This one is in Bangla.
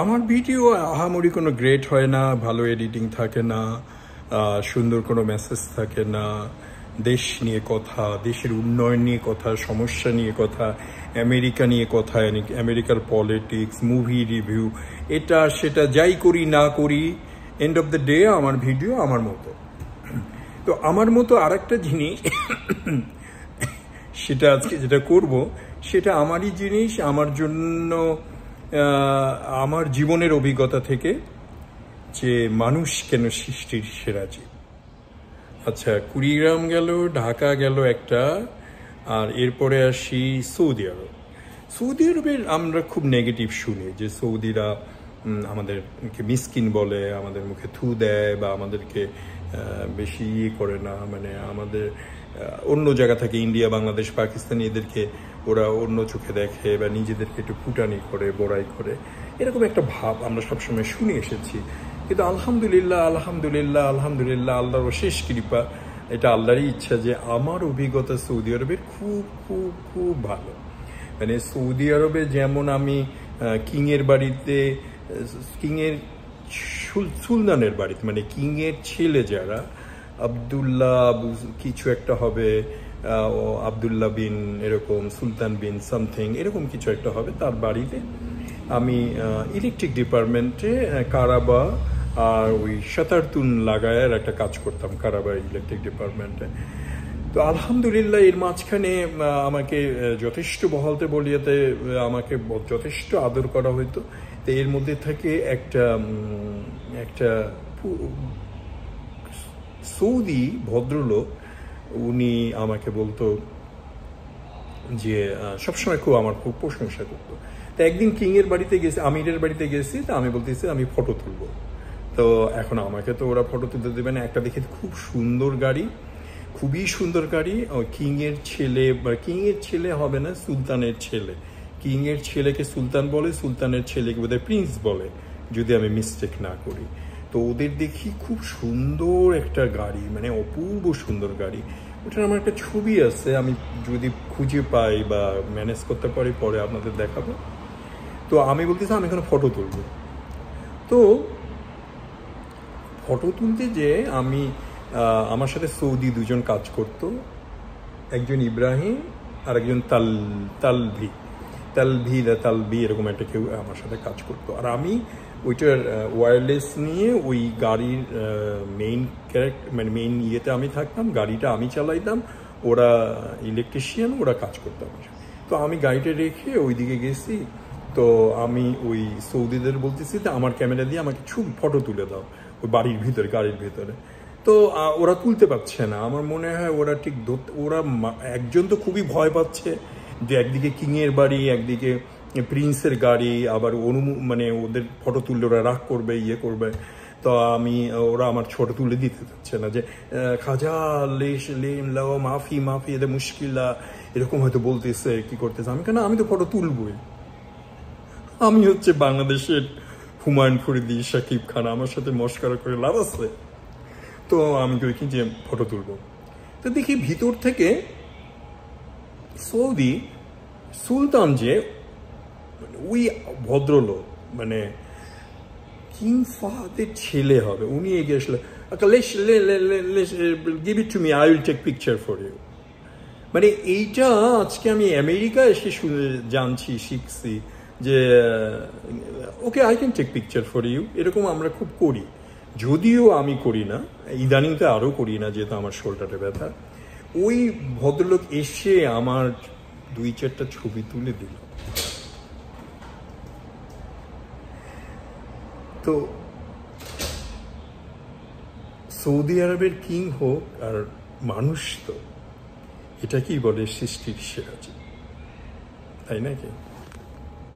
আমার ভিডিও আহামরি কোনো গ্রেট হয় না, ভালো এডিটিং থাকে না, সুন্দর কোনো মেসেজ থাকে না। দেশ নিয়ে কথা, দেশের উন্নয়ন নিয়ে কথা, সমস্যা নিয়ে কথা, আমেরিকা নিয়ে কথা, আমেরিকার পলিটিক্স, মুভি রিভিউ, এটা সেটা যাই করি না করি, এন্ড অফ দ্য ডে আমার ভিডিও আমার মতো। তো আমার মতো আর একটা জিনিস, সেটা আজকে যেটা করব সেটা আমারই জিনিস, আমার জন্য, আমার জীবনের অভিজ্ঞতা থেকে, যে মানুষ কেন সৃষ্টির সেরা জীব। আচ্ছা, কুড়িগ্রাম গেল, ঢাকা গেল একটা, আর এরপরে আসি সৌদি আরব। সৌদি আরবের আমরা খুব নেগেটিভ শুনি যে সৌদিরা আমাদেরকে মিসকিন বলে, আমাদের মুখে থু দেয়, বা আমাদেরকে বেশি ইয়ে করে না, মানে আমাদের অন্য জায়গা থেকে ইন্ডিয়া, বাংলাদেশ, পাকিস্তানি এদেরকে ওরা অন্য চোখে দেখে, বা নিজেদেরকে একটু ফুটানি করে, বড়াই করে, এরকম একটা ভাব আমরা সবসময় শুনে এসেছি। কিন্তু আলহামদুলিল্লাহ আলহামদুলিল্লাহ আলহামদুলিল্লাহ, আল্লাহর অশেষ কৃপা, এটা আল্লাহরই ইচ্ছা যে আমার অভিজ্ঞতা সৌদি আরবের খুব খুব খুব ভালো। মানে সৌদি আরবে যেমন আমি কিংয়ের বাড়িতে, কিংয়ের সুলতানের বাড়িতে, মানে কিংয়ের ছেলে যারা, আবদুল্লাহ কিছু একটা হবে, আবদুল্লাহ বিন এরকম, সুলতান বিন সামথিং এরকম কিছু একটা হবে, তার বাড়িতে আমি ইলেকট্রিক ডিপার্টমেন্টে কারাবা আর ওই সাতারতুন লাগায়ের একটা কাজ করতাম কারাবা ইলেকট্রিক ডিপার্টমেন্টে। তো আলহামদুলিল্লাহ এর মাঝখানে আমাকে যথেষ্ট বহালতে বলিয়াতে আমাকে যথেষ্ট আদর করা হইতো। তো এর মধ্যে থেকে একটা একটা সৌদি ভদ্রলোক, উনি আমাকে বলতো যে সবসময় খুব আমার খুব প্রশংসা করতো। তো একদিন কিংয়ের বাড়িতে গেছি, আমিরের বাড়িতে গেছি, তো আমি বলতেছি আমি ফটো তুলবো। তো এখন আমাকে তো ওরা ফটো তুলতে দেবে না, একটা দেখে খুব সুন্দর গাড়ি, খুবই সুন্দর গাড়ি, কিংয়ের ছেলে, বা কিংয়ের ছেলে হবে না, সুলতানের ছেলে, কিংয়ের ছেলেকে সুলতান বলে, সুলতানের ছেলেকে বোধহয় প্রিন্স বলে, যদি আমি মিস্টেক না করি। তো ওদের দেখি খুব সুন্দর একটা গাড়ি, মানে অপূর্ব সুন্দর গাড়ি। ওটার আমার একটা ছবি আছে, আমি যদি খুঁজে পাই বা ম্যানেজ করতে পারি পরে আপনাদের দেখাবো। তো আমি বলতেছি আমি এখানে ফটো তুলব। তো ফটো তুলতে যে আমি, আমার সাথে সৌদি দুজন কাজ করতো, একজন ইব্রাহিম আর একজন তালভি এরকম একটা কেউ আমার সাথে কাজ করতো। আর আমি ওইটার ওয়্যারলেস নিয়ে ওই গাড়ির মেইন মানে মেইন ইয়েতে আমি থাকতাম, গাড়িটা আমি চালাইতাম, ওরা ইলেকট্রিশিয়ান, ওরা কাজ করতাম। তো আমি গাড়িটা রেখে ওই দিকে গেছি। তো আমি ওই সৌদিদের বলতেছি যে আমার ক্যামেরা দিয়ে আমাকে ফটো তুলে দাও ওই বাড়ির ভিতরে, গাড়ির ভিতরে। তো ওরা তুলতে পারছে না, আমার মনে হয় ওরা ঠিক ওরা একজন তো খুবই ভয় পাচ্ছে যে একদিকে কিংয়ের বাড়ি, একদিকে প্রিন্সের গাড়ি, আবার মানে ওদের ফটো তুললে ওরা রাগ করবে, ইয়ে করবে। তো ওরা আমার ছোট তুলে দিতে চাচ্ছে না, যে খাজা মাফি মাফি এদের মুশকিলা এরকম হয়তো বলতেছে, কি করতেছে। আমি কেন, আমি তো ফটো তুলবই, আমি হচ্ছে বাংলাদেশের হুমায়ুন ফরিদি, শাকিব খান, আমার সাথে মস্করা করে লাভ আছে। তো আমি কই কি যে ফটো তুলবো। তো দেখি ভিতর থেকে সৌদি সুলতান, যে ওই ভদ্রলোক, মানে কিং ফাহাদের ছেলে হবে, উনি এগিয়ে আসলে, give it to me, I will take picture for you. মানে এইটা আজকে আমি আমেরিকা এসে জানছি, শিখছি যে okay, I can take picture for you, এরকম আমরা খুব করি। যদিও আমি করি না, ইদানিংতে আরও করি না, যেহেতু আমার শোল্ডারে ব্যথা। ওই ভদ্রলোক এসে আমার 2-4টা ছবি তুলে দিল। তো সৌদি আরবের কিং হোক আর মানুষ, তো এটা কি বলে সৃষ্টির সেরা জীব, তাই নাকি?